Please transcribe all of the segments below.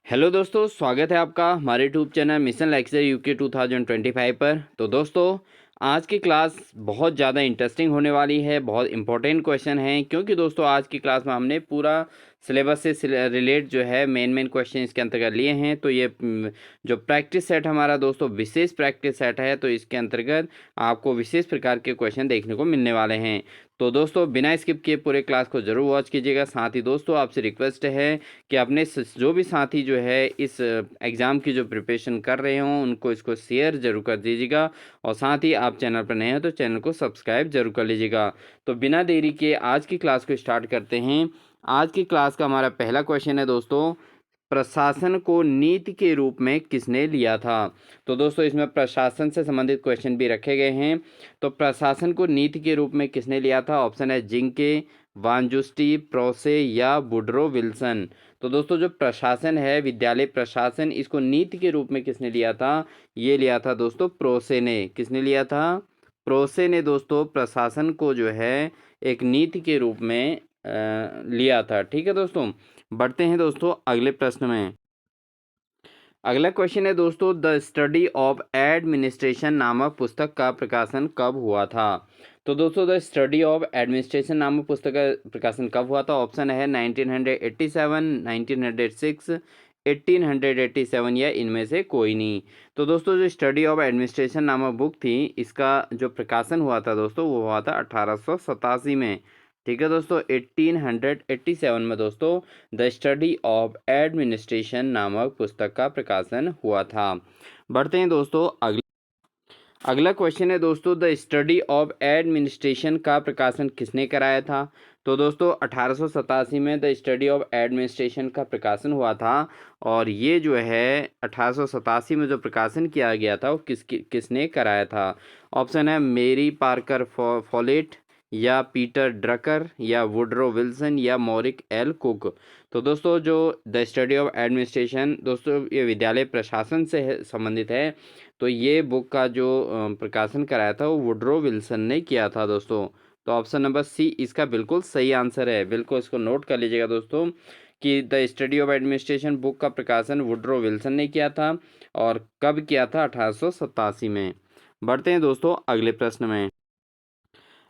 Hello दोस्तों, स्वागत है आपका हमारे YouTube channel mission lecture UK 2025 पर। तो दोस्तों, आज की क्लास बहुत ज़्यादा इंटरेस्टिंग होने वाली है। बहुत इंपॉर्टेंट क्वेश्चन है, क्योंकि दोस्तों आज की क्लास में हमने पूरा सिलेबस से रिलेट जो है मेन क्वेश्चन इसके अंतर्गत लिए हैं। तो ये जो प्रैक्टिस सेट हमारा दोस्तों विशेष प्रैक्टिस सेट है, तो इसके अंतर्गत आपको विशेष प्रकार के क्वेश्चन देखने को मिलने वाले हैं। तो दोस्तों, बिना स्किप किए पूरे क्लास को जरूर वॉच कीजिएगा। साथ ही दोस्तों, आपसे रिक्वेस्ट है कि अपने जो भी साथी जो है इस एग्ज़ाम की जो प्रिपरेशन कर रहे हों, उनको इसको शेयर जरूर कर दीजिएगा। और साथ ही आप चैनल पर नए हैं तो चैनल को सब्सक्राइब जरूर कर लीजिएगा। तो बिना देरी के आज की क्लास को स्टार्ट करते हैं। आज की क्लास का हमारा पहला क्वेश्चन है दोस्तों, प्रशासन को नीति के रूप में किसने लिया था। तो दोस्तों, इसमें प्रशासन से संबंधित क्वेश्चन भी रखे गए हैं। तो प्रशासन को नीति के रूप में किसने लिया था? ऑप्शन है जिंके, वानजुस्टी, प्रोसे या वुडरो विल्सन। तो दोस्तों, जो प्रशासन है, विद्यालय प्रशासन, इसको नीति के रूप में किसने लिया था? ये लिया था दोस्तों प्रोसे ने। किसने लिया था? प्रोसे ने दोस्तों प्रशासन को जो है एक नीति के रूप में लिया था। ठीक है दोस्तों, बढ़ते हैं दोस्तों अगले प्रश्न में। अगला क्वेश्चन है दोस्तों, द स्टडी ऑफ एडमिनिस्ट्रेशन नामक पुस्तक का प्रकाशन कब हुआ था? तो दोस्तों, द स्टडी ऑफ एडमिनिस्ट्रेशन नामक पुस्तक का प्रकाशन कब हुआ था? ऑप्शन है 1987, 1906, 1887 या इनमें से कोई नहीं। तो दोस्तों, जो स्टडी ऑफ एडमिनिस्ट्रेशन नामक बुक थी, इसका जो प्रकाशन हुआ था दोस्तों, वो हुआ था 1887 में। ठीक है दोस्तों, 1887 में दोस्तों द स्टडी ऑफ एडमिनिस्ट्रेशन नामक पुस्तक का प्रकाशन हुआ था। बढ़ते हैं दोस्तों अगला क्वेश्चन है दोस्तों, द स्टडी ऑफ एडमिनिस्ट्रेशन का प्रकाशन किसने कराया था? तो दोस्तों 1887 में द स्टडी ऑफ एडमिनिस्ट्रेशन का प्रकाशन हुआ था। और ये जो है 1887 में जो प्रकाशन किया गया था, वो किसने कराया था? ऑप्शन है मेरी पार्कर फॉलेट, या पीटर ड्रकर, या वुडरो विल्सन, या मॉरिक एल कुक। तो दोस्तों, जो द स्टडी ऑफ एडमिनिस्ट्रेशन दोस्तों ये विद्यालय प्रशासन से संबंधित है। तो ये बुक का जो प्रकाशन कराया था, वो वुडरो विल्सन ने किया था दोस्तों। तो ऑप्शन नंबर सी इसका बिल्कुल सही आंसर है। बिल्कुल इसको नोट कर लीजिएगा दोस्तों कि the study of administration book का प्रकाशन वुडरो विल्सन ने किया था। और कब किया था? 1887 में। बढ़ते हैं दोस्तों अगले प्रश्न में।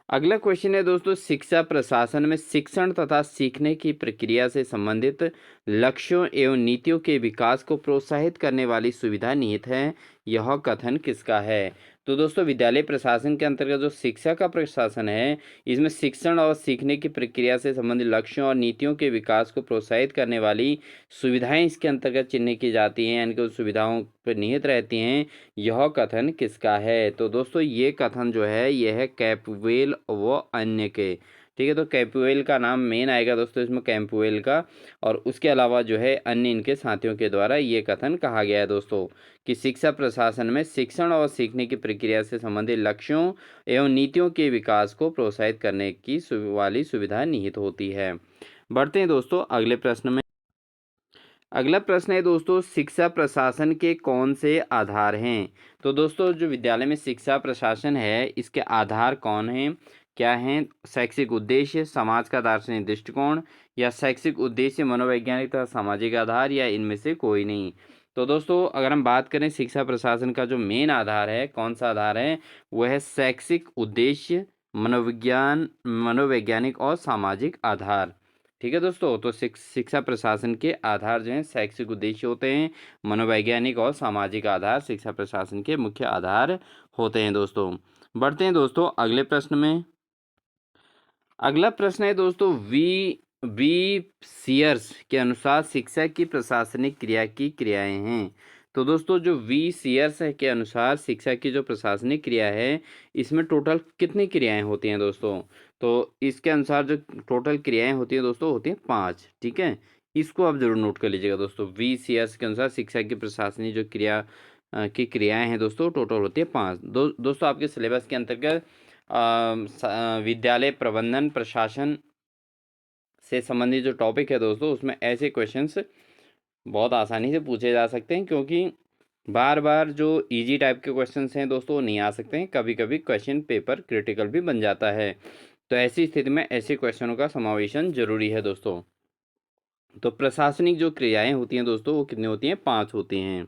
अगला क्वेश्चन है दोस्तों, शिक्षा प्रशासन में शिक्षण तथा सीखने की प्रक्रिया से संबंधित लक्ष्यों एवं नीतियों के विकास को प्रोत्साहित करने वाली सुविधा निहित है। यह कथन किसका है? तो दोस्तों, विद्यालय प्रशासन के अंतर्गत जो शिक्षा का प्रशासन है, इसमें शिक्षण और सीखने की प्रक्रिया से संबंधित लक्ष्यों और नीतियों के विकास को प्रोत्साहित करने वाली सुविधाएं इसके अंतर्गत चिन्हित की जाती हैं, यानी कि उन सुविधाओं पर निहित रहती हैं। यह कथन किसका है? तो दोस्तों, ये कथन जो है ये है कैम्पबेल व अन्य के। ठीक है, तो कैम्पबेल का नाम मेन आएगा दोस्तों इसमें, कैम्पबेल का। और उसके अलावा जो है अन्य इनके साथियों के द्वारा ये कथन कहा गया है दोस्तों कि शिक्षा प्रशासन में शिक्षण और सीखने की प्रक्रिया से संबंधित लक्ष्यों एवं नीतियों के विकास को प्रोत्साहित करने की वाली सुविधा निहित होती है। बढ़ते हैं दोस्तों अगले प्रश्न में। अगला प्रश्न है दोस्तों, शिक्षा प्रशासन के कौन से आधार हैं? तो दोस्तों, जो विद्यालय में शिक्षा प्रशासन है, इसके आधार कौन हैं, क्या हैं? शैक्षिक उद्देश्य, समाज का दार्शनिक दृष्टिकोण, या शैक्षिक उद्देश्य, मनोवैज्ञानिक तथा सामाजिक आधार, या इनमें से कोई नहीं। तो दोस्तों, अगर हम बात करें शिक्षा प्रशासन का जो मेन आधार है, कौन सा आधार है, वह है शैक्षिक उद्देश्य, मनोवैज्ञानिक और सामाजिक आधार। ठीक है दोस्तों, तो शिक्षा प्रशासन के आधार जो हैं शैक्षिक उद्देश्य होते हैं, मनोवैज्ञानिक और सामाजिक आधार शिक्षा प्रशासन के मुख्य आधार होते हैं दोस्तों। बढ़ते हैं दोस्तों अगले प्रश्न में। अगला प्रश्न है दोस्तों, वी सीयर्स के अनुसार शिक्षा की प्रशासनिक क्रिया की क्रियाएं हैं। तो दोस्तों, जो वी सीयर्स के अनुसार शिक्षा की जो प्रशासनिक क्रिया है, इसमें टोटल कितनी क्रियाएं होती हैं दोस्तों? तो इसके अनुसार जो टोटल क्रियाएं होती हैं दोस्तों, होती हैं 5। ठीक है, इसको आप जरूर नोट कर लीजिएगा दोस्तों। वी सीयर्स के अनुसार शिक्षा की प्रशासनिक जो की क्रियाएं हैं दोस्तों, टोटल होती है 5। दोस्तों, आपके सिलेबस के अंतर्गत विद्यालय प्रबंधन प्रशासन से संबंधित जो टॉपिक है दोस्तों, उसमें ऐसे क्वेश्चंस बहुत आसानी से पूछे जा सकते हैं, क्योंकि बार बार जो इजी टाइप के क्वेश्चंस हैं दोस्तों, वो नहीं आ सकते हैं। कभी कभी क्वेश्चन पेपर क्रिटिकल भी बन जाता है। तो ऐसी स्थिति में ऐसे क्वेश्चनों का समावेशन जरूरी है दोस्तों। तो प्रशासनिक जो क्रियाएं होती हैं दोस्तों वो कितनी होती हैं? 5 होती हैं।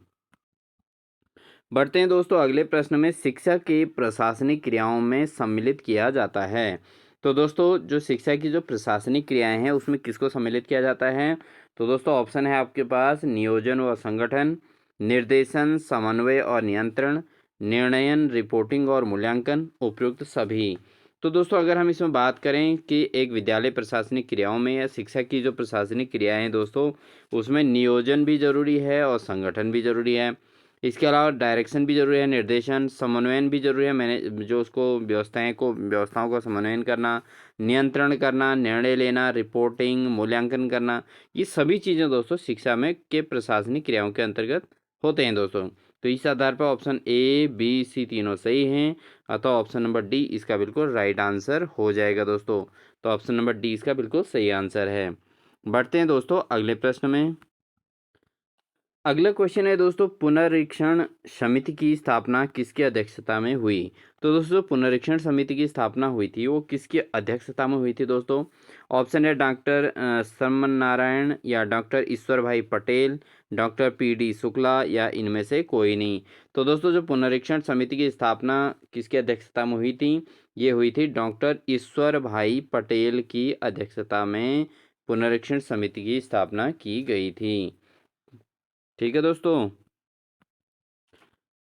बढ़ते हैं दोस्तों अगले प्रश्न में, शिक्षा की प्रशासनिक क्रियाओं में सम्मिलित किया जाता है। तो दोस्तों जो शिक्षा की जो प्रशासनिक क्रियाएं हैं उसमें किसको सम्मिलित किया जाता है? तो दोस्तों ऑप्शन है आपके पास नियोजन व संगठन, निर्देशन, समन्वय और नियंत्रण, निर्णयन, रिपोर्टिंग और मूल्यांकन, उपयुक्त सभी। तो दोस्तों अगर हम इसमें बात करें कि एक विद्यालय प्रशासनिक क्रियाओं में या शिक्षा की जो प्रशासनिक क्रियाएं हैं दोस्तों, उसमें नियोजन भी जरूरी है और संगठन भी जरूरी है। इसके अलावा डायरेक्शन भी ज़रूरी है, निर्देशन, समन्वयन भी ज़रूरी है, मैंने जो उसको व्यवस्थाओं का समन्वयन करना, नियंत्रण करना, निर्णय लेना, रिपोर्टिंग, मूल्यांकन करना, ये सभी चीज़ें दोस्तों शिक्षा में के प्रशासनिक क्रियाओं के अंतर्गत होते हैं दोस्तों। तो इस आधार पर ऑप्शन ए, बी, सी तीनों सही हैं, अतः ऑप्शन नंबर डी इसका बिल्कुल राइट आंसर हो जाएगा दोस्तों। तो ऑप्शन नंबर डी इसका बिल्कुल सही आंसर है। बढ़ते हैं दोस्तों अगले प्रश्न में। अगला क्वेश्चन है दोस्तों, पुनरीक्षण समिति की स्थापना किसकी अध्यक्षता में हुई? तो दोस्तों पुनरीक्षण समिति की स्थापना हुई थी वो किसकी अध्यक्षता में हुई थी दोस्तों? ऑप्शन है डॉक्टर सरमन नारायण या डॉक्टर ईश्वर भाई पटेल, डॉक्टर पी.डी. शुक्ला या इनमें से कोई नहीं। तो दोस्तों जो पुनरीक्षण समिति की स्थापना किसकी अध्यक्षता में हुई थी? ये हुई थी डॉक्टर ईश्वर भाई पटेल की अध्यक्षता में पुनरीक्षण समिति की स्थापना की गई थी। ठीक है दोस्तों।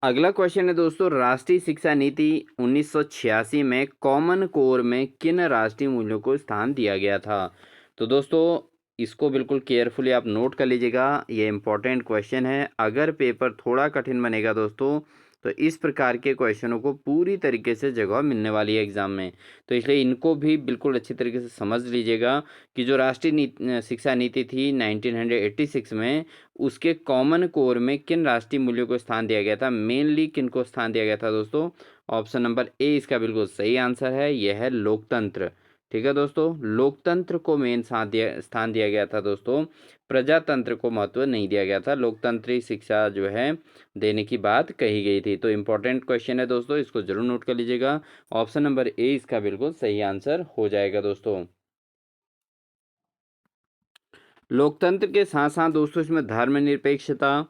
अगला क्वेश्चन है दोस्तों, राष्ट्रीय शिक्षा नीति 1986 में कॉमन कोर में किन राष्ट्रीय मूल्यों को स्थान दिया गया था? तो दोस्तों इसको बिल्कुल केयरफुली आप नोट कर लीजिएगा, ये इंपॉर्टेंट क्वेश्चन है। अगर पेपर थोड़ा कठिन बनेगा दोस्तों तो इस प्रकार के क्वेश्चनों को पूरी तरीके से जगह मिलने वाली है एग्जाम में। तो इसलिए इनको भी बिल्कुल अच्छी तरीके से समझ लीजिएगा कि जो राष्ट्रीय शिक्षा नीति थी 1986 में, उसके कॉमन कोर में किन राष्ट्रीय मूल्यों को स्थान दिया गया था, मेनली किन को स्थान दिया गया था दोस्तों? ऑप्शन नंबर ए इसका बिल्कुल सही आंसर है, यह है लोकतंत्र। ठीक है दोस्तों, लोकतंत्र को मेन स्थान दिया गया था दोस्तों, प्रजातंत्र को महत्व नहीं दिया गया था। लोकतंत्री शिक्षा जो है देने की बात कही गई थी। तो इम्पोर्टेंट क्वेश्चन है दोस्तों, इसको जरूर नोट कर लीजिएगा। ऑप्शन नंबर ए इसका बिल्कुल सही आंसर हो जाएगा दोस्तों। लोकतंत्र के साथ साथ दोस्तों इसमें धर्मनिरपेक्षता,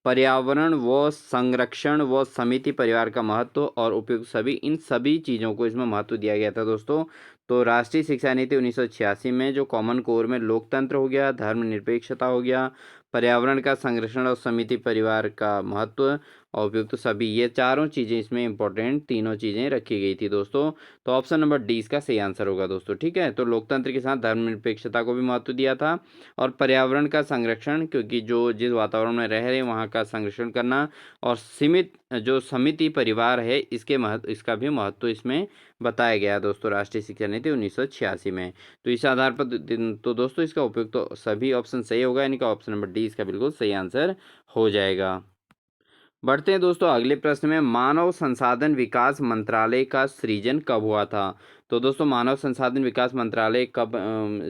पर्यावरण व संरक्षण व समिति परिवार का महत्व और उपयुक्त सभी, इन सभी चीज़ों को इसमें महत्व दिया गया था दोस्तों। तो राष्ट्रीय शिक्षा नीति 1986 में जो कॉमन कोर में लोकतंत्र हो गया, धर्मनिरपेक्षता हो गया, पर्यावरण का संरक्षण और समिति परिवार का महत्व और उपयुक्त सभी, ये चारों चीज़ें इसमें इंपॉर्टेंट तीनों चीज़ें रखी गई थी दोस्तों। तो ऑप्शन नंबर डी इसका सही आंसर होगा दोस्तों। ठीक है, तो लोकतंत्र के साथ धर्मनिरपेक्षता को भी महत्व दिया था और पर्यावरण का संरक्षण, क्योंकि जो जिस वातावरण में रह रहे हैं वहाँ का संरक्षण करना, और सीमित जो समिति परिवार है इसका भी महत्व इसमें बताया गया है दोस्तों राष्ट्रीय शिक्षा नीति 1986 में। तो इस आधार पर तो दोस्तों इसका उपयोग तो सभी ऑप्शन सही होगा, यानी कि ऑप्शन नंबर डी इसका बिल्कुल सही आंसर हो जाएगा। बढ़ते हैं दोस्तों अगले प्रश्न में, मानव संसाधन विकास मंत्रालय का सृजन कब हुआ था? तो दोस्तों मानव संसाधन विकास मंत्रालय कब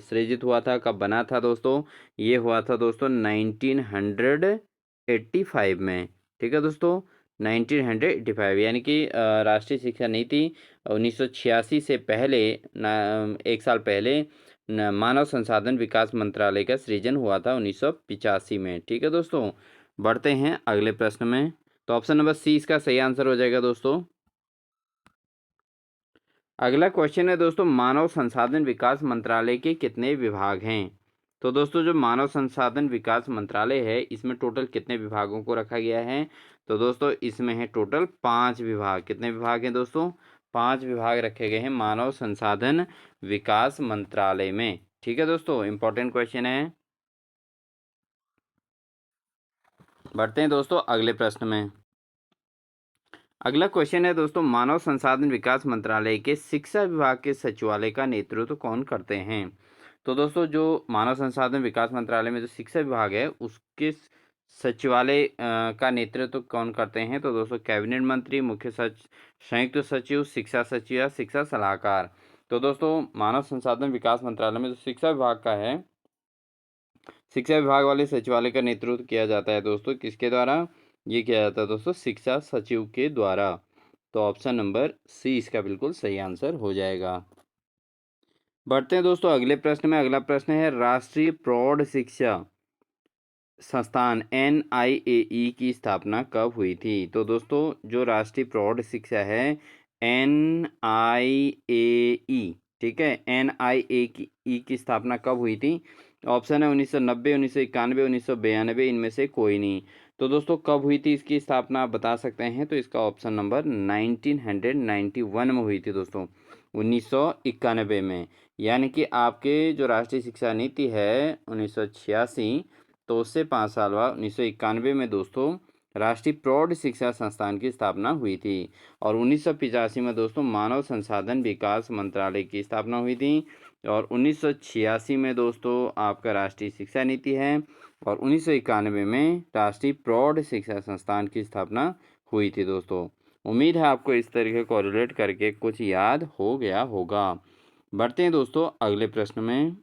सृजित हुआ था, कब बना था दोस्तों? ये हुआ था दोस्तों 1985 में। ठीक है दोस्तों, 1985, यानी कि राष्ट्रीय शिक्षा नीति 1986 से पहले एक साल पहले मानव संसाधन विकास मंत्रालय का सृजन हुआ था 1985 में। ठीक है दोस्तों, बढ़ते हैं अगले प्रश्न में। तो ऑप्शन नंबर सी इसका सही आंसर हो जाएगा दोस्तों। अगला क्वेश्चन है दोस्तों, मानव संसाधन विकास मंत्रालय के कितने विभाग हैं? तो दोस्तों जो मानव संसाधन विकास मंत्रालय है इसमें टोटल कितने विभागों को रखा गया है? तो दोस्तों इसमें है टोटल 5 विभाग। कितने विभाग हैं दोस्तों? 5 विभाग रखे गए हैं मानव संसाधन विकास मंत्रालय में। ठीक है दोस्तों, इंपॉर्टेंट क्वेश्चन है। बढ़ते हैं दोस्तों अगले प्रश्न में। अगला क्वेश्चन है दोस्तों, मानव संसाधन विकास मंत्रालय के शिक्षा विभाग के सचिवालय का नेतृत्व कौन करते हैं? तो दोस्तों जो मानव संसाधन विकास मंत्रालय में जो शिक्षा विभाग है उसके सचिवालय का नेतृत्व कौन करते हैं? तो दोस्तों कैबिनेट मंत्री, मुख्य सचिव, संयुक्त सचिव, शिक्षा सचिव या शिक्षा सलाहकार। तो दोस्तों मानव संसाधन विकास मंत्रालय में जो शिक्षा विभाग का है, शिक्षा विभाग वाले सचिवालय का नेतृत्व किया जाता है दोस्तों किसके द्वारा? ये किया जाता है दोस्तों शिक्षा सचिव के द्वारा। तो ऑप्शन नंबर सी इसका बिल्कुल सही आंसर हो जाएगा। बढ़ते हैं दोस्तों अगले प्रश्न में। अगला प्रश्न है राष्ट्रीय प्रौढ़ शिक्षा संस्थान NIAE की स्थापना कब हुई थी? तो दोस्तों जो राष्ट्रीय प्रौढ़ शिक्षा है NIAE, ठीक है, NIAE की स्थापना कब हुई थी? ऑप्शन है 1990, 1991, 1992, इनमें से कोई नहीं। तो दोस्तों कब हुई थी इसकी स्थापना, आप बता सकते हैं? तो इसका ऑप्शन नंबर 1991 में हुई थी दोस्तों, 1991 में। यानी कि आपके जो राष्ट्रीय शिक्षा नीति है 1986, तो उससे 5 साल बाद 1991 में दोस्तों राष्ट्रीय प्रौढ़ शिक्षा संस्थान की स्थापना हुई थी। और 1985 में दोस्तों मानव संसाधन विकास मंत्रालय की स्थापना हुई थी। और 1986 में दोस्तों आपका राष्ट्रीय शिक्षा नीति है। और 1991 में राष्ट्रीय प्रौढ़ शिक्षा संस्थान की स्थापना हुई थी दोस्तों। उम्मीद है आपको इस तरीके कोरिलेट करके कुछ याद हो गया होगा। बढ़ते हैं दोस्तों अगले प्रश्न में।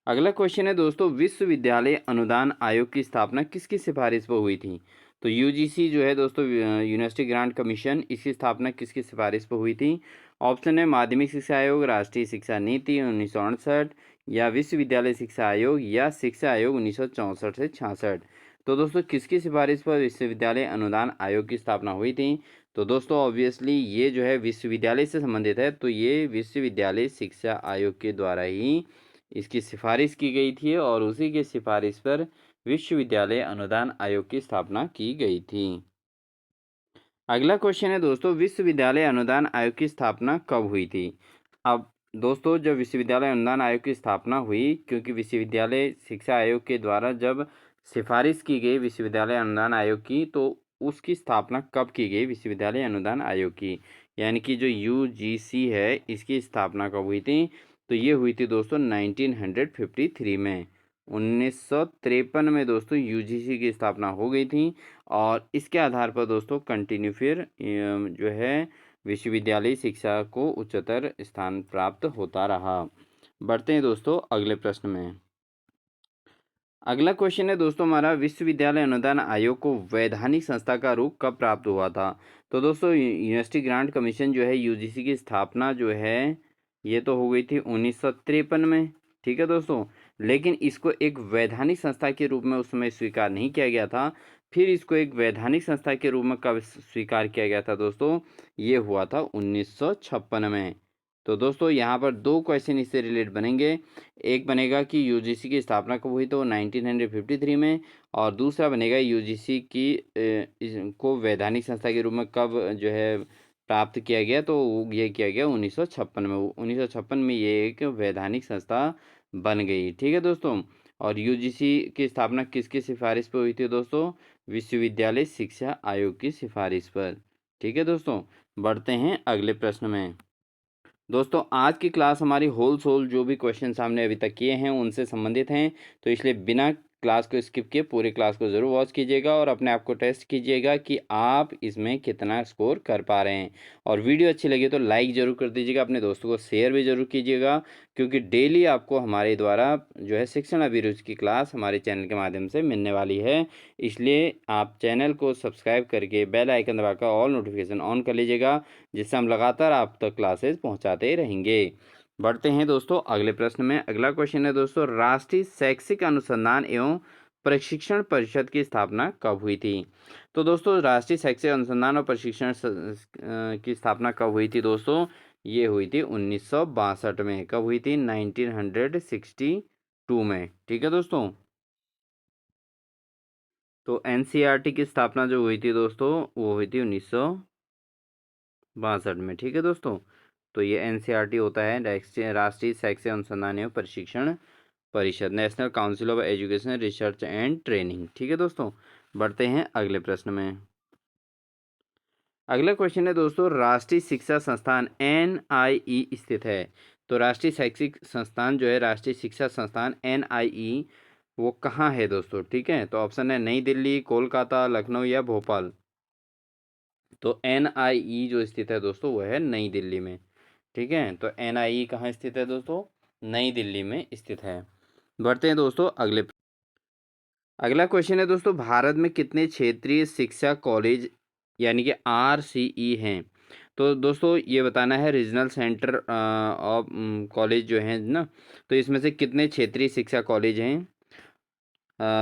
अगला क्वेश्चन है दोस्तों विश्वविद्यालय अनुदान आयोग की स्थापना किसकी सिफारिश पर हुई थी? तो यूजीसी जो है दोस्तों यूनिवर्सिटी ग्रांट कमीशन, इसकी स्थापना किसकी सिफारिश पर हुई थी? ऑप्शन है माध्यमिक शिक्षा आयोग, राष्ट्रीय शिक्षा नीति 1968, या विश्वविद्यालय शिक्षा आयोग, या शिक्षा आयोग 1964 से 66। तो दोस्तों किसकी सिफारिश पर विश्वविद्यालय अनुदान आयोग की स्थापना हुई थी? तो दोस्तों ऑब्वियसली ये जो है विश्वविद्यालय से संबंधित है, तो ये विश्वविद्यालय शिक्षा आयोग के द्वारा ही इसकी सिफारिश की गई थी और उसी की सिफारिश पर विश्वविद्यालय अनुदान आयोग की स्थापना की गई थी। अगला क्वेश्चन है दोस्तों विश्वविद्यालय अनुदान आयोग की स्थापना कब हुई थी? अब दोस्तों जब विश्वविद्यालय अनुदान आयोग की स्थापना हुई, क्योंकि विश्वविद्यालय शिक्षा आयोग के द्वारा जब सिफारिश की गई विश्वविद्यालय अनुदान आयोग की, तो उसकी स्थापना कब की गई विश्वविद्यालय अनुदान आयोग की? यानी कि जो यूजीसी है इसकी स्थापना कब हुई थी? तो ये हुई थी दोस्तों 1953 में। 1953 में दोस्तों यूजीसी की स्थापना हो गई थी। और इसके आधार पर दोस्तों कंटिन्यू फिर जो है विश्वविद्यालय शिक्षा को उच्चतर स्थान प्राप्त होता रहा। बढ़ते हैं दोस्तों अगले प्रश्न में। अगला क्वेश्चन है दोस्तों हमारा विश्वविद्यालय अनुदान आयोग को वैधानिक संस्था का रूप कब प्राप्त हुआ था? तो दोस्तों यूनिवर्सिटी ग्रांट कमीशन जो है यूजीसी की स्थापना जो है ये तो हो गई थी 1953 में, ठीक है दोस्तों। लेकिन इसको एक वैधानिक संस्था के रूप में उस समय स्वीकार नहीं किया गया था। फिर इसको एक वैधानिक संस्था के रूप में कब स्वीकार किया गया था दोस्तों? ये हुआ था 1956 में। तो दोस्तों यहाँ पर दो क्वेश्चन इससे रिलेट बनेंगे। एक बनेगा कि यूजीसी की स्थापना कब हुई, तो 1953 में। और दूसरा बनेगा यूजीसी की को वैधानिक संस्था के रूप में कब जो है प्राप्त किया गया, तो ये किया गया 1956 में। 1956 में ये एक वैधानिक संस्था बन गई, ठीक है दोस्तों। और यूजीसी की स्थापना किसकी सिफारिश पर हुई थी दोस्तों? विश्वविद्यालय शिक्षा आयोग की सिफारिश पर, ठीक है दोस्तों। बढ़ते हैं अगले प्रश्न में। दोस्तों आज की क्लास हमारी होल सोल जो भी क्वेश्चन हमने अभी तक किए हैं उनसे संबंधित हैं, तो इसलिए बिना क्लास को स्किप किए पूरे क्लास को ज़रूर वॉच कीजिएगा और अपने आप को टेस्ट कीजिएगा कि आप इसमें कितना स्कोर कर पा रहे हैं। और वीडियो अच्छी लगी तो लाइक ज़रूर कर दीजिएगा, अपने दोस्तों को शेयर भी ज़रूर कीजिएगा, क्योंकि डेली आपको हमारे द्वारा जो है शिक्षण अभिरुचि की क्लास हमारे चैनल के माध्यम से मिलने वाली है। इसलिए आप चैनल को सब्सक्राइब करके बेल आइकन दबाकर ऑल नोटिफिकेशन ऑन कर लीजिएगा, जिससे हम लगातार आप तक क्लासेस पहुंचाते रहेंगे। बढ़ते हैं दोस्तों अगले प्रश्न में। अगला क्वेश्चन है दोस्तों राष्ट्रीय शैक्षिक अनुसंधान एवं प्रशिक्षण परिषद की स्थापना कब हुई थी? तो दोस्तों राष्ट्रीय शैक्षिक अनुसंधान और प्रशिक्षण की स्थापना कब हुई थी दोस्तों? ये हुई थी 1962 में। कब हुई थी? 1962 में, ठीक है दोस्तों। तो एनसीईआरटी की स्थापना जो हुई थी दोस्तों वो हुई थी 1962 में, ठीक है दोस्तों। तो ये एनसीईआरटी होता है राष्ट्रीय शैक्षिक अनुसंधान एवं प्रशिक्षण परिषद, national council of education research and training, ठीक है दोस्तों। बढ़ते हैं अगले प्रश्न में। अगला क्वेश्चन है दोस्तों राष्ट्रीय शिक्षा संस्थान NIE स्थित है? तो राष्ट्रीय शैक्षिक संस्थान जो है राष्ट्रीय शिक्षा संस्थान NIE वो कहाँ है दोस्तों, ठीक है। तो ऑप्शन है नई दिल्ली, कोलकाता, लखनऊ या भोपाल। तो NIE जो स्थित है दोस्तों वो है नई दिल्ली में, ठीक है। तो NIE कहाँ स्थित है दोस्तों? नई दिल्ली में स्थित है। बढ़ते हैं दोस्तों अगला क्वेश्चन है दोस्तों भारत में कितने क्षेत्रीय शिक्षा कॉलेज यानी कि RCE हैं? तो दोस्तों ये बताना है रीजनल सेंटर ऑफ कॉलेज जो हैं ना, तो इसमें से कितने क्षेत्रीय शिक्षा कॉलेज हैं,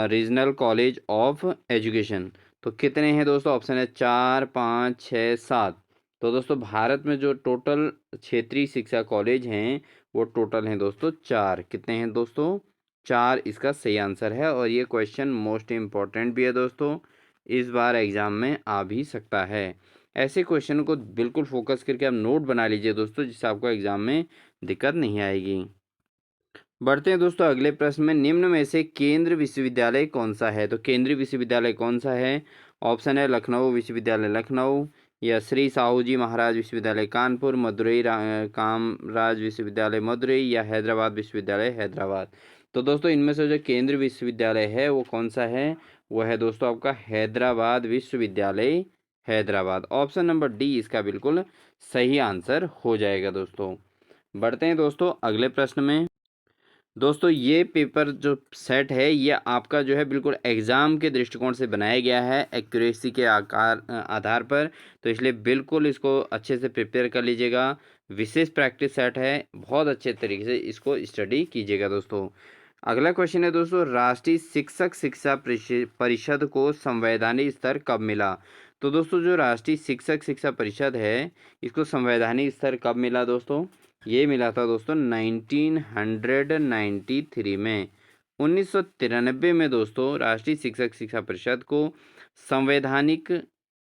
रीजनल कॉलेज ऑफ एजुकेशन। तो कितने हैं दोस्तों, ऑप्शन है 4, 5, 6, 7। तो दोस्तों भारत में जो टोटल क्षेत्रीय शिक्षा कॉलेज हैं वो टोटल हैं दोस्तों 4। कितने हैं दोस्तों, 4 इसका सही आंसर है। और ये क्वेश्चन मोस्ट इम्पॉर्टेंट भी है दोस्तों, इस बार एग्जाम में आ भी सकता है। ऐसे क्वेश्चन को बिल्कुल फोकस करके आप नोट बना लीजिए दोस्तों, जिससे आपको एग्जाम में दिक्कत नहीं आएगी। बढ़ते हैं दोस्तों अगले प्रश्न में, निम्न में से केंद्र विश्वविद्यालय कौन सा है। तो केंद्रीय विश्वविद्यालय कौन सा है, ऑप्शन है लखनऊ विश्वविद्यालय लखनऊ, या श्री साहू जी महाराज विश्वविद्यालय कानपुर, मदुरई कामराज विश्वविद्यालय मदुरई, या हैदराबाद विश्वविद्यालय हैदराबाद। तो दोस्तों इनमें से जो केंद्रीय विश्वविद्यालय है वो कौन सा है, वो है दोस्तों आपका हैदराबाद विश्वविद्यालय हैदराबाद। ऑप्शन नंबर डी इसका बिल्कुल सही आंसर हो जाएगा दोस्तों। बढ़ते हैं दोस्तों अगले प्रश्न में। दोस्तों ये पेपर जो सेट है ये आपका जो है बिल्कुल एग्ज़ाम के दृष्टिकोण से बनाया गया है, एक्यूरेसी के आधार पर। तो इसलिए बिल्कुल इसको अच्छे से प्रिपेयर कर लीजिएगा। विशेष प्रैक्टिस सेट है, बहुत अच्छे तरीके से इसको स्टडी कीजिएगा दोस्तों। अगला क्वेश्चन है दोस्तों, राष्ट्रीय शिक्षक शिक्षा परिषद को संवैधानिक स्तर कब मिला। तो दोस्तों जो राष्ट्रीय शिक्षक शिक्षा परिषद है इसको संवैधानिक स्तर कब मिला दोस्तों, ये मिला था दोस्तों 1993 में। 1993 में दोस्तों राष्ट्रीय शिक्षक शिक्षा परिषद को संवैधानिक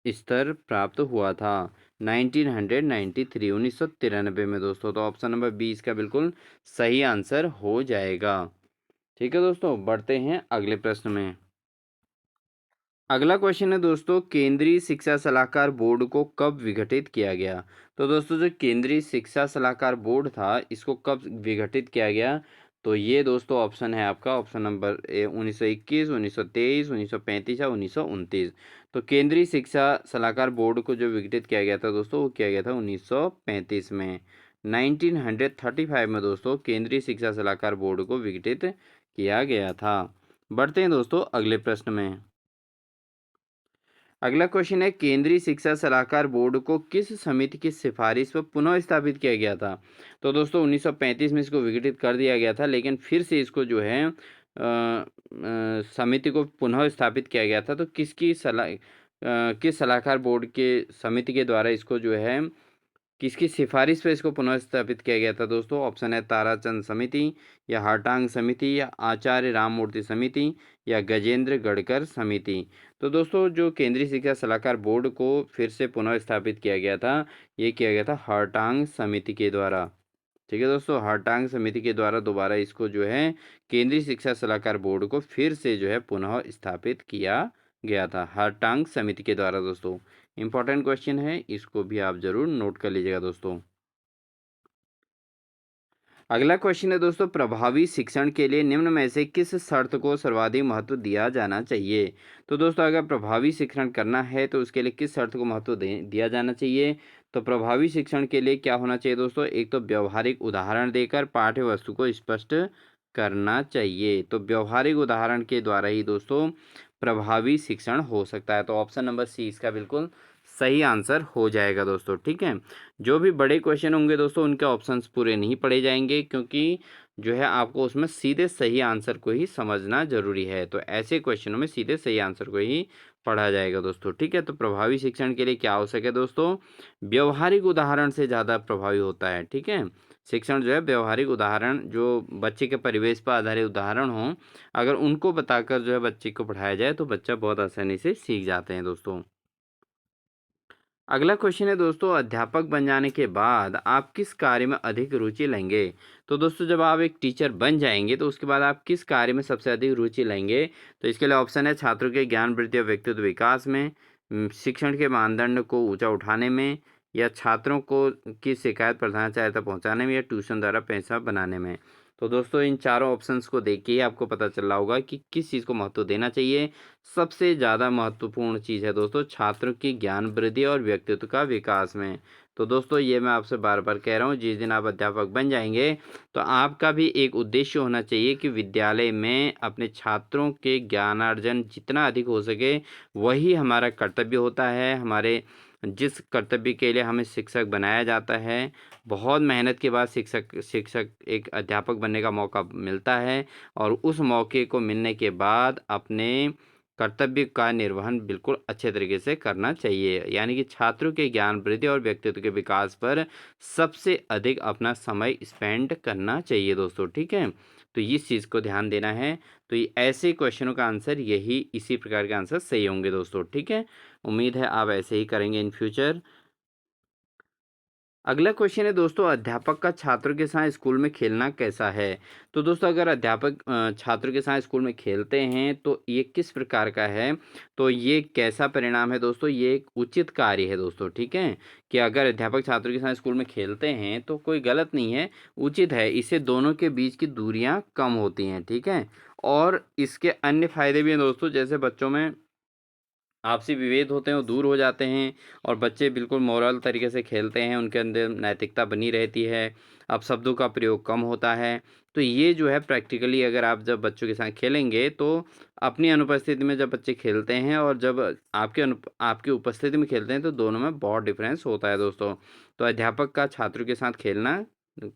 स्तर प्राप्त हुआ था। 1993 में दोस्तों। तो ऑप्शन नंबर 20 का बिल्कुल सही आंसर हो जाएगा। ठीक है दोस्तों, बढ़ते हैं अगले प्रश्न में। अगला क्वेश्चन है दोस्तों, केंद्रीय शिक्षा सलाहकार बोर्ड को कब विघटित किया गया। तो दोस्तों जो केंद्रीय शिक्षा सलाहकार बोर्ड था इसको कब विघटित किया गया, तो ये दोस्तों ऑप्शन है आपका, ऑप्शन नंबर 1921, 1923, 1935 या 1929। तो केंद्रीय शिक्षा सलाहकार बोर्ड को जो विघटित किया गया था दोस्तों वो किया गया था 1935 में। 1935 में दोस्तों केंद्रीय शिक्षा सलाहकार बोर्ड को विघटित किया गया था। बढ़ते हैं दोस्तों अगले प्रश्न में। अगला क्वेश्चन है, केंद्रीय शिक्षा सलाहकार बोर्ड को किस समिति की सिफारिश पर पुनः स्थापित किया गया था। तो दोस्तों 1935 में इसको विघटित कर दिया गया था, लेकिन फिर से इसको जो है समिति को पुनः स्थापित किया गया था। तो किस सलाहकार बोर्ड के समिति के द्वारा इसको जो है किसकी सिफारिश पे इसको पुनः स्थापित किया गया था दोस्तों। ऑप्शन है ताराचंद समिति, या हाटांग समिति, या आचार्य राममूर्ति समिति, या गजेंद्र गढ़कर समिति। तो दोस्तों जो केंद्रीय शिक्षा सलाहकार बोर्ड को फिर से पुनः स्थापित किया गया था ये किया गया था हाटांग समिति के द्वारा। ठीक है दोस्तों, हाटांग समिति के द्वारा दोबारा इसको जो है केंद्रीय शिक्षा सलाहकार बोर्ड को फिर से जो है पुनः स्थापित किया गया था हाटांग समिति के द्वारा दोस्तों। इंपॉर्टेंट क्वेश्चन है, इसको भी आप जरूर नोट कर लीजिएगा दोस्तों। अगला क्वेश्चन है दोस्तों, प्रभावी शिक्षण के लिए निम्न में से किस शर्त को सर्वाधिक महत्व दिया जाना चाहिए। तो दोस्तों अगर प्रभावी शिक्षण करना है तो उसके लिए किस शर्त को महत्व दिया जाना चाहिए। तो प्रभावी शिक्षण के लिए क्या होना चाहिए दोस्तों, एक तो व्यवहारिक उदाहरण देकर पाठ्य वस्तु को स्पष्ट करना चाहिए। तो व्यवहारिक उदाहरण के द्वारा ही दोस्तों प्रभावी शिक्षण हो सकता है। तो ऑप्शन नंबर सी इसका बिल्कुल सही आंसर हो जाएगा दोस्तों। ठीक है, जो भी बड़े क्वेश्चन होंगे दोस्तों उनके ऑप्शंस पूरे नहीं पढ़े जाएंगे, क्योंकि जो है आपको उसमें सीधे सही आंसर को ही समझना जरूरी है। तो ऐसे क्वेश्चनों में सीधे सही आंसर को ही पढ़ा जाएगा दोस्तों। ठीक है, तो प्रभावी शिक्षण के लिए क्या हो सके दोस्तों, व्यवहारिक उदाहरण से ज़्यादा प्रभावी होता है। ठीक है, शिक्षण जो है व्यवहारिक उदाहरण, जो बच्चे के परिवेश पर आधारित उदाहरण हो, अगर उनको बताकर जो है बच्चे को पढ़ाया जाए तो बच्चा बहुत आसानी से सीख जाते हैं दोस्तों। अगला क्वेश्चन है दोस्तों, अध्यापक बन जाने के बाद आप किस कार्य में अधिक रुचि लेंगे। तो दोस्तों जब आप एक टीचर बन जाएंगे तो उसके बाद आप किस कार्य में सबसे अधिक रुचि लेंगे। तो इसके लिए ऑप्शन है छात्रों के ज्ञान वृद्धि और व्यक्तित्व विकास में, शिक्षण के मानदंड को ऊंचा उठाने में, या छात्रों को की शिकायत प्रधानाचार्य तक पहुंचाने में, या ट्यूशन द्वारा पैसा बनाने में। तो दोस्तों इन चारों ऑप्शंस को देख के ही आपको पता चल रहा होगा कि किस चीज़ को महत्व देना चाहिए। सबसे ज़्यादा महत्वपूर्ण चीज़ है दोस्तों छात्रों की ज्ञान वृद्धि और व्यक्तित्व का विकास में। तो दोस्तों ये मैं आपसे बार बार कह रहा हूँ, जिस दिन आप अध्यापक बन जाएंगे तो आपका भी एक उद्देश्य होना चाहिए कि विद्यालय में अपने छात्रों के ज्ञानार्जन जितना अधिक हो सके वही हमारा कर्तव्य होता है। हमारे जिस कर्तव्य के लिए हमें शिक्षक बनाया जाता है, बहुत मेहनत के बाद शिक्षक एक अध्यापक बनने का मौका मिलता है और उस मौके को मिलने के बाद अपने कर्तव्य का निर्वहन बिल्कुल अच्छे तरीके से करना चाहिए। यानी कि छात्रों के ज्ञान वृद्धि और व्यक्तित्व के विकास पर सबसे अधिक अपना समय स्पेंड करना चाहिए दोस्तों, ठीक है। तो इस चीज़ को ध्यान देना है। तो ये ऐसे क्वेश्चनों का आंसर यही इसी प्रकार के आंसर सही होंगे दोस्तों, ठीक है। उम्मीद है आप ऐसे ही करेंगे इन फ्यूचर। अगला क्वेश्चन है दोस्तों, अध्यापक का छात्रों के साथ स्कूल में खेलना कैसा है। तो दोस्तों अगर अध्यापक छात्रों के साथ स्कूल में खेलते हैं तो ये किस प्रकार का है, तो ये कैसा परिणाम है दोस्तों, ये एक उचित कार्य है दोस्तों, ठीक है। कि अगर अध्यापक छात्रों के साथ स्कूल में खेलते हैं तो कोई गलत नहीं है, उचित है। इससे दोनों के बीच की दूरियां कम होती हैं, ठीक है। और इसके अन्य फायदे भी हैं दोस्तों, जैसे बच्चों में आपसी विभेद होते हैं वो दूर हो जाते हैं और बच्चे बिल्कुल मोरल तरीके से खेलते हैं, उनके अंदर नैतिकता बनी रहती है। अब शब्दों का प्रयोग कम होता है। तो ये जो है प्रैक्टिकली अगर आप जब बच्चों के साथ खेलेंगे तो अपनी अनुपस्थिति में जब बच्चे खेलते हैं और जब आपकी उपस्थिति में खेलते हैं तो दोनों में बहुत डिफरेंस होता है दोस्तों। तो अध्यापक का छात्रों के साथ खेलना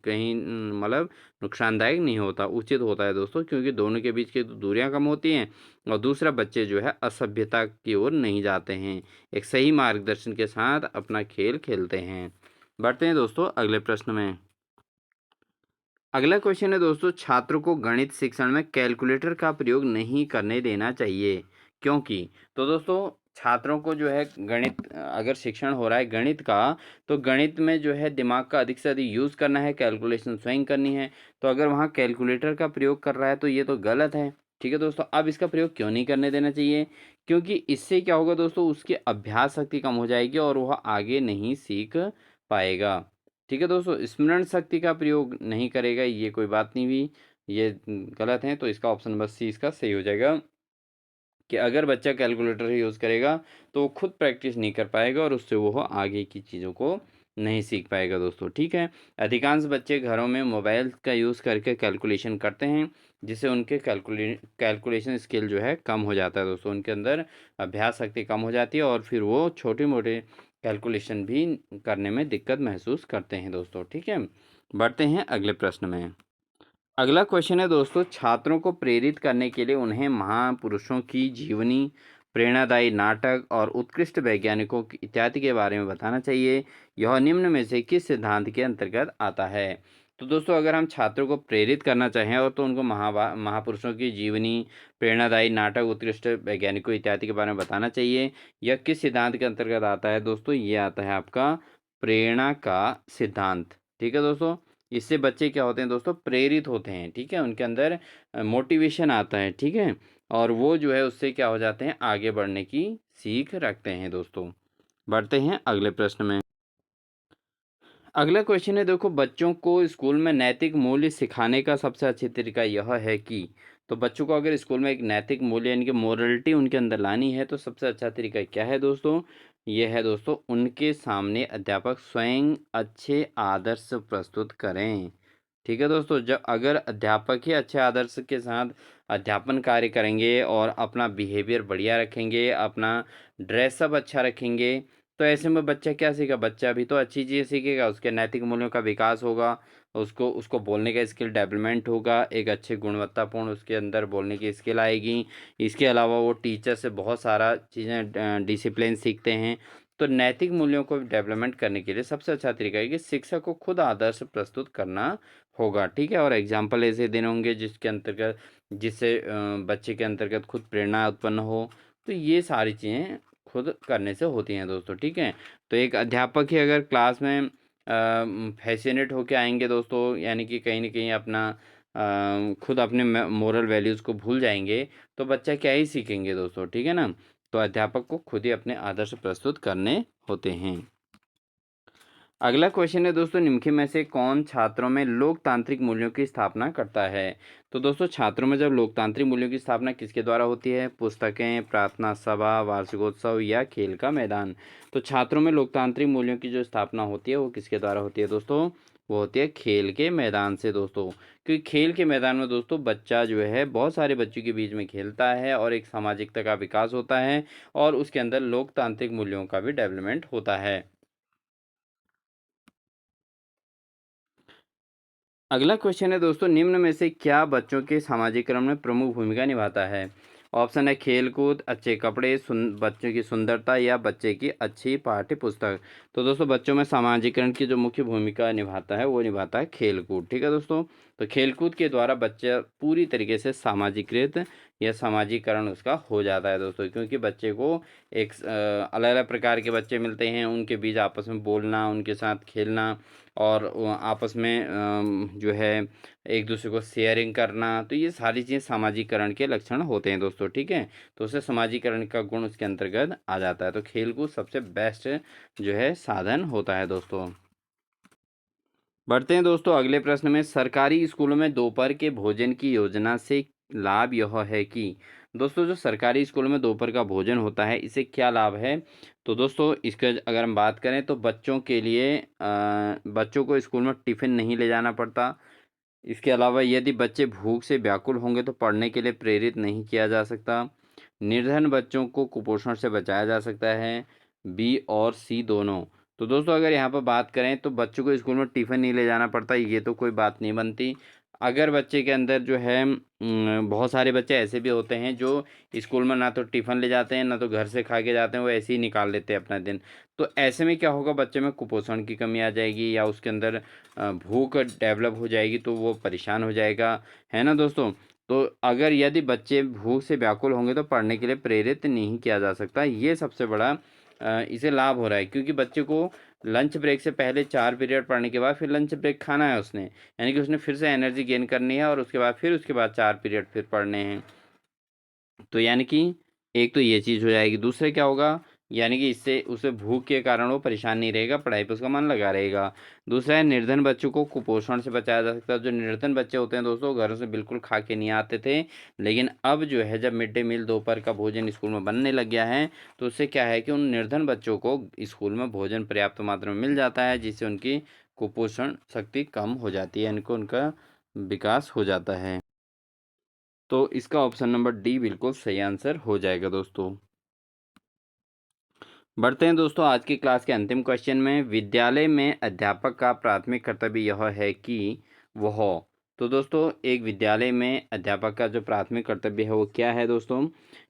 कहीं मतलब नुकसानदायक नहीं होता, उचित होता है दोस्तों, क्योंकि दोनों के बीच की दूरियां कम होती हैं और दूसरा बच्चे जो है असभ्यता की ओर नहीं जाते हैं, एक सही मार्गदर्शन के साथ अपना खेल खेलते हैं। बढ़ते हैं दोस्तों अगले प्रश्न में। अगला क्वेश्चन है दोस्तों, छात्रों को गणित शिक्षण में कैलकुलेटर का प्रयोग नहीं करने देना चाहिए, क्योंकि। तो दोस्तों छात्रों को जो है गणित अगर शिक्षण हो रहा है गणित का, तो गणित में जो है दिमाग का अधिक से अधिक यूज़ करना है, कैलकुलेशन स्वयं करनी है। तो अगर वहाँ कैलकुलेटर का प्रयोग कर रहा है तो ये तो गलत है, ठीक है दोस्तों। अब इसका प्रयोग क्यों नहीं करने देना चाहिए, क्योंकि इससे क्या होगा दोस्तों, उसकी अभ्यास शक्ति कम हो जाएगी और वह आगे नहीं सीख पाएगा, ठीक है दोस्तों। स्मरण शक्ति का प्रयोग नहीं करेगा, ये कोई बात नहीं हुई, ये गलत है। तो इसका ऑप्शन नंबर सी इसका सही हो जाएगा कि अगर बच्चा कैलकुलेटर ही यूज़ करेगा तो वो खुद प्रैक्टिस नहीं कर पाएगा और उससे वो आगे की चीज़ों को नहीं सीख पाएगा दोस्तों, ठीक है। अधिकांश बच्चे घरों में मोबाइल का यूज़ करके कैलकुलेशन करते हैं, जिससे उनके कैलकुलेशन स्किल जो है कम हो जाता है दोस्तों, उनके अंदर अभ्यास शक्ति कम हो जाती है और फिर वो छोटे मोटे कैलकुलेशन भी करने में दिक्कत महसूस करते हैं दोस्तों, ठीक है। बढ़ते हैं अगले प्रश्न में। अगला क्वेश्चन है दोस्तों, छात्रों को प्रेरित करने के लिए उन्हें महापुरुषों की जीवनी, प्रेरणादायी नाटक और उत्कृष्ट वैज्ञानिकों इत्यादि के बारे में बताना चाहिए। यह निम्न में से किस सिद्धांत के अंतर्गत आता है। तो दोस्तों अगर हम छात्रों को प्रेरित करना चाहें और तो उनको महापुरुषों की जीवनी, प्रेरणादायी नाटक, उत्कृष्ट वैज्ञानिकों इत्यादि के बारे में बताना चाहिए। यह किस सिद्धांत के अंतर्गत आता है दोस्तों, ये आता है आपका प्रेरणा का सिद्धांत, ठीक है दोस्तों। इससे बच्चे क्या होते हैं दोस्तों, प्रेरित होते हैं, ठीक है। उनके अंदर मोटिवेशन आता है, ठीक है। और वो जो है उससे क्या हो जाते हैं, आगे बढ़ने की सीख रखते हैं दोस्तों। बढ़ते हैं अगले प्रश्न में। अगला क्वेश्चन है देखो, बच्चों को स्कूल में नैतिक मूल्य सिखाने का सबसे अच्छा तरीका यह है कि। तो बच्चों को अगर स्कूल में एक नैतिक मूल्य यानी कि मोरलिटी उनके अंदर लानी है तो सबसे अच्छा तरीका क्या है दोस्तों, ये है दोस्तों, उनके सामने अध्यापक स्वयं अच्छे आदर्श प्रस्तुत करें, ठीक है दोस्तों। जब अगर अध्यापक ही अच्छे आदर्श के साथ अध्यापन कार्य करेंगे और अपना बिहेवियर बढ़िया रखेंगे, अपना ड्रेसअप अच्छा रखेंगे, तो ऐसे में बच्चा क्या सीखेगा, बच्चा भी तो अच्छी चीज़ें सीखेगा, उसके नैतिक मूल्यों का विकास होगा, उसको उसको बोलने का स्किल डेवलपमेंट होगा, एक अच्छे गुणवत्तापूर्ण उसके अंदर बोलने की स्किल आएगी। इसके अलावा वो टीचर से बहुत सारा चीज़ें डिसिप्लिन सीखते हैं। तो नैतिक मूल्यों को डेवलपमेंट करने के लिए सबसे अच्छा तरीका है कि शिक्षक को खुद आदर्श प्रस्तुत करना होगा, ठीक है। और एग्जाम्पल ऐसे देने होंगे जिसके अंतर्गत जिससे बच्चे के अंतर्गत खुद प्रेरणा उत्पन्न हो। तो ये सारी चीज़ें खुद करने से होती हैं दोस्तों, ठीक है। तो एक अध्यापक ही अगर क्लास में फैसिनेट होके आएंगे दोस्तों, यानी कि कहीं ना कहीं अपना खुद अपने मोरल वैल्यूज़ को भूल जाएंगे, तो बच्चा क्या ही सीखेंगे दोस्तों, ठीक है ना। तो अध्यापक को खुद ही अपने आदर्श प्रस्तुत करने होते हैं। अगला क्वेश्चन है दोस्तों, निम्न में से कौन छात्रों में लोकतांत्रिक मूल्यों की स्थापना करता है। तो दोस्तों छात्रों में जब लोकतांत्रिक मूल्यों की स्थापना किसके द्वारा होती है, पुस्तकें, प्रार्थना सभा, वार्षिकोत्सव या खेल का मैदान। तो छात्रों में लोकतांत्रिक मूल्यों की जो स्थापना होती है वो किसके द्वारा होती है दोस्तों, वो होती है खेल के मैदान से दोस्तों। क्योंकि खेल के मैदान में दोस्तों बच्चा जो है बहुत सारे बच्चों के बीच में खेलता है और एक सामाजिकता का विकास होता है और उसके अंदर लोकतांत्रिक मूल्यों का भी डेवलपमेंट होता है। अगला क्वेश्चन है दोस्तों, निम्न में से क्या बच्चों के सामाजिकरण में प्रमुख भूमिका निभाता है? ऑप्शन है खेलकूद, अच्छे कपड़े, बच्चों की सुंदरता या बच्चे की अच्छी पाठ्य पुस्तक। तो दोस्तों बच्चों में सामाजिकरण की जो मुख्य भूमिका निभाता है वो निभाता है खेलकूद। ठीक है दोस्तों, तो खेलकूद के द्वारा बच्चा पूरी तरीके से सामाजिकृत या सामाजिकरण उसका हो जाता है दोस्तों। क्योंकि बच्चे को एक अलग अलग प्रकार के बच्चे मिलते हैं, उनके बीच आपस में बोलना, उनके साथ खेलना और आपस में जो है एक दूसरे को शेयरिंग करना, तो ये सारी चीज़ें सामाजिकरण के लक्षण होते हैं दोस्तों। ठीक है, तो उससे सामाजिकरण का गुण उसके अंतर्गत आ जाता है। तो खेलकूद सबसे बेस्ट जो है साधन होता है दोस्तों। बढ़ते हैं दोस्तों अगले प्रश्न में, सरकारी स्कूलों में दोपहर के भोजन की योजना से लाभ यह है कि दोस्तों जो सरकारी स्कूलों में दोपहर का भोजन होता है इससे क्या लाभ है? तो दोस्तों इसका अगर हम बात करें तो बच्चों के लिए बच्चों को स्कूल में टिफ़िन नहीं ले जाना पड़ता। इसके अलावा यदि बच्चे भूख से व्याकुल होंगे तो पढ़ने के लिए प्रेरित नहीं किया जा सकता। निर्धन बच्चों को कुपोषण से बचाया जा सकता है, बी और सी दोनों। तो दोस्तों अगर यहाँ पर बात करें तो बच्चों को स्कूल में टिफ़िन नहीं ले जाना पड़ता, ये तो कोई बात नहीं बनती। अगर बच्चे के अंदर जो है बहुत सारे बच्चे ऐसे भी होते हैं जो स्कूल में ना तो टिफ़िन ले जाते हैं ना तो घर से खा के जाते हैं, वो ऐसे ही निकाल लेते हैं अपना दिन। तो ऐसे में क्या होगा, बच्चे में कुपोषण की कमी आ जाएगी या उसके अंदर भूख डेवलप हो जाएगी, तो वो परेशान हो जाएगा, है ना दोस्तों? तो अगर यदि बच्चे भूख से व्याकुल होंगे तो पढ़ने के लिए प्रेरित नहीं किया जा सकता। ये सबसे बड़ा इसे लाभ हो रहा है, क्योंकि बच्चे को लंच ब्रेक से पहले 4 पीरियड पढ़ने के बाद फिर लंच ब्रेक खाना है उसने, यानी कि उसने फिर से एनर्जी गेन करनी है और उसके बाद 4 पीरियड फिर पढ़ने हैं। तो यानी कि एक तो ये चीज़ हो जाएगी, दूसरा क्या होगा, यानी कि इससे उसे भूख के कारण वो परेशान नहीं रहेगा, पढ़ाई पे उसका मन लगा रहेगा। दूसरा है निर्धन बच्चों को कुपोषण से बचाया जा सकता है। जो निर्धन बच्चे होते हैं दोस्तों घरों से बिल्कुल खा के नहीं आते थे, लेकिन अब जो है जब मिड डे मील दोपहर का भोजन स्कूल में बनने लग गया है तो उससे क्या है कि उन निर्धन बच्चों को स्कूल में भोजन पर्याप्त मात्रा में मिल जाता है, जिससे उनकी कुपोषण शक्ति कम हो जाती है, इनको उनका विकास हो जाता है। तो इसका ऑप्शन नंबर डी बिल्कुल सही आंसर हो जाएगा दोस्तों। बढ़ते हैं दोस्तों आज की क्लास के अंतिम क्वेश्चन में, विद्यालय में अध्यापक का प्राथमिक कर्तव्य यह है कि वह, तो दोस्तों एक विद्यालय में अध्यापक का जो प्राथमिक कर्तव्य है वो क्या है दोस्तों?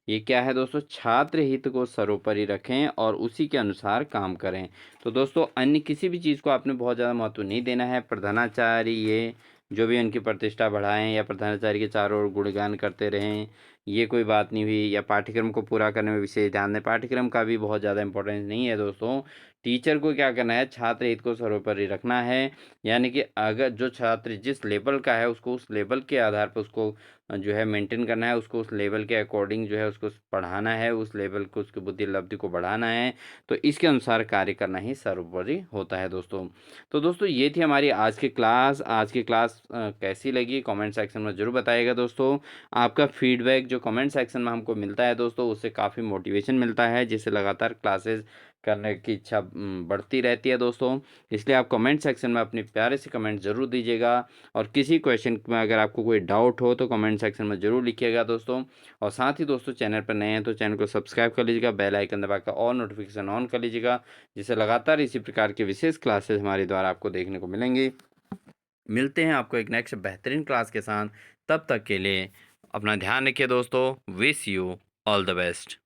ये क्या है दोस्तों? छात्र हित को सर्वोपरि रखें और उसी के अनुसार काम करें। तो दोस्तों अन्य किसी भी चीज़ को आपने बहुत ज़्यादा महत्व नहीं देना है। प्रधानाचार्य ये जो भी उनकी प्रतिष्ठा बढ़ाएं या प्रधानाचार्य के चारों ओर गुणगान करते रहें, ये कोई बात नहीं हुई। या पाठ्यक्रम को पूरा करने में विशेष ध्यान दें, पाठ्यक्रम का भी बहुत ज़्यादा इंपॉर्टेंस नहीं है दोस्तों। टीचर को क्या करना है, छात्र हित को सर्वोपरि रखना है। यानी कि अगर जो छात्र जिस लेवल का है उसको उस लेवल के आधार पर उसको जो है मेंटेन करना है, उसको उस लेवल के अकॉर्डिंग जो है उसको पढ़ाना है, उस लेवल को उसकी बुद्धि लब्धि को बढ़ाना है। तो इसके अनुसार कार्य करना ही सर्वोपरि होता है दोस्तों। तो दोस्तों ये थी हमारी आज की क्लास। आज की क्लास कैसी लगी कमेंट सेक्शन में ज़रूर बताइएगा दोस्तों। आपका फीडबैक जो कमेंट सेक्शन में हमको मिलता है दोस्तों, उससे काफ़ी मोटिवेशन मिलता है, जिससे लगातार क्लासेस करने की इच्छा बढ़ती रहती है दोस्तों। इसलिए आप कमेंट सेक्शन में अपने प्यारे से कमेंट ज़रूर दीजिएगा और किसी क्वेश्चन में अगर आपको कोई डाउट हो तो कमेंट सेक्शन में ज़रूर लिखिएगा दोस्तों। और साथ ही दोस्तों चैनल पर नए हैं तो चैनल को सब्सक्राइब कर लीजिएगा, बेल आइकन दबाकर और नोटिफिकेशन ऑन कर लीजिएगा, जिससे लगातार इसी प्रकार के विशेष क्लासेस हमारे द्वारा आपको देखने को मिलेंगी। मिलते हैं आपको एक नेक्स्ट बेहतरीन क्लास के साथ, तब तक के लिए अपना ध्यान रखिए दोस्तों। Wish you all the best.